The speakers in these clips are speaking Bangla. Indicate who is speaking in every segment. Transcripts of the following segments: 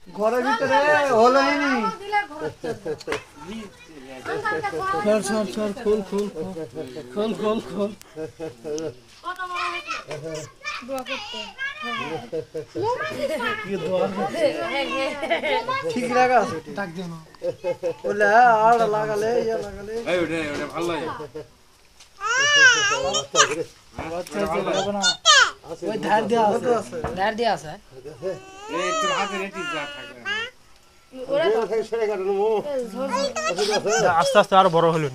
Speaker 1: ঘরের ভিতরে হলোই নি খোল ঠিক লাগা ডাক দিও না বলে আর লাগালে ইয়া লাগালে এই ওটা ভালো লাগে ওই ধার দেয়া আছে এই তোর হাতে রেটি যা থাকে
Speaker 2: আস্তে আস্তে আরো বড় হলো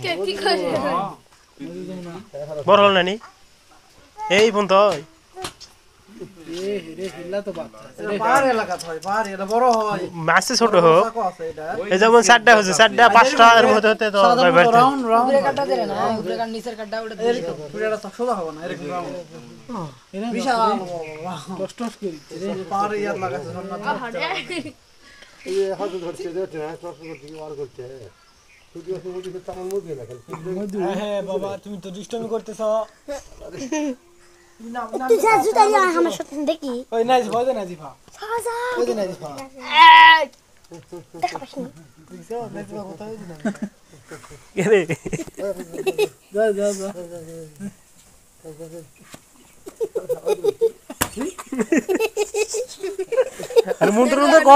Speaker 2: বড় হল নানি এই ফোন তো মাসে ছোট হোক এই যেমন 4টা হচ্ছে 4টা 5টা এর মধ্যে হতে তো
Speaker 3: উপরে কাটা দেরে না উপরে কাটা নিচের কাটা ওটা দিয়ে তো
Speaker 1: পুরোটা তো সোজা হবে না এরকম রাউন্ড বিশাল কষ্ট করি পার ইয়ার লাগাছে
Speaker 4: এই হাত ধরছে দেখতে না কষ্ট করতে আর করতে তুই ওই মুদি তামান মুদি না খালি
Speaker 1: হ্যাঁ বাবা তুমি তো দুষ্টামি করতেছ
Speaker 5: তুই যা জুতা নিয়ে আমার সাথে দেখি
Speaker 1: ওই নাইস ভয় না জিফা
Speaker 5: সাজা
Speaker 1: ওই যে নাইস ভা
Speaker 5: দেখা পাস না
Speaker 1: দেখছো নাইস ভা কথা হইছে না
Speaker 2: রে
Speaker 1: যা
Speaker 2: আর মন্ত্র তো ক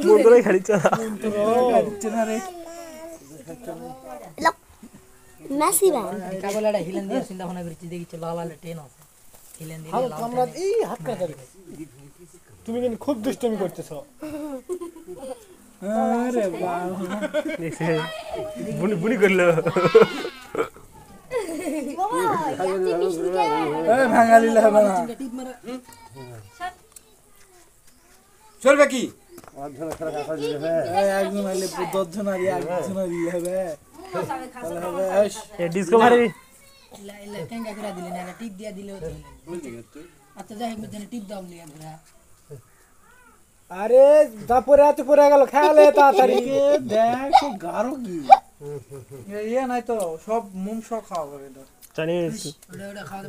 Speaker 2: মন্ত্র খালি চলা
Speaker 1: রে
Speaker 5: মেসি ভাই
Speaker 3: কাবলাটা হিলেন দিয়ে চিন্তা ভাবনা করছি দেখি চল লাল ট্রেন আছে হিলেন দিয়ে লাল
Speaker 1: আমরা এই হাত কাটা তুমি কিন্তু খুব দুষ্টামি করতেছ আরে বাবা
Speaker 2: বুনি বুনি করলো
Speaker 1: এই ভাঙালি লাগবে না
Speaker 3: টিপ মারা
Speaker 1: চলবে কি
Speaker 4: আধা খারাপ কথা দিবে
Speaker 1: একজন আইলে 10 জন আর একজন আইলে হবে তাহলে হবে
Speaker 2: এ ডিসকভারি
Speaker 3: ইলা কেঙ্গা করে দিলেন না টিপ দিয়া দিলেও তো আচ্ছা যাই হোক জানি টিপ দাও লিয়া ঘুরা
Speaker 1: আরে যা পরে এত পরে গেল খেয়ালে তাড়াতাড়ি দেখ গারো কি ইয়ে নাই তো সব মুম সব খাওয়া হবে
Speaker 2: জানি
Speaker 3: ওটা খাওয়া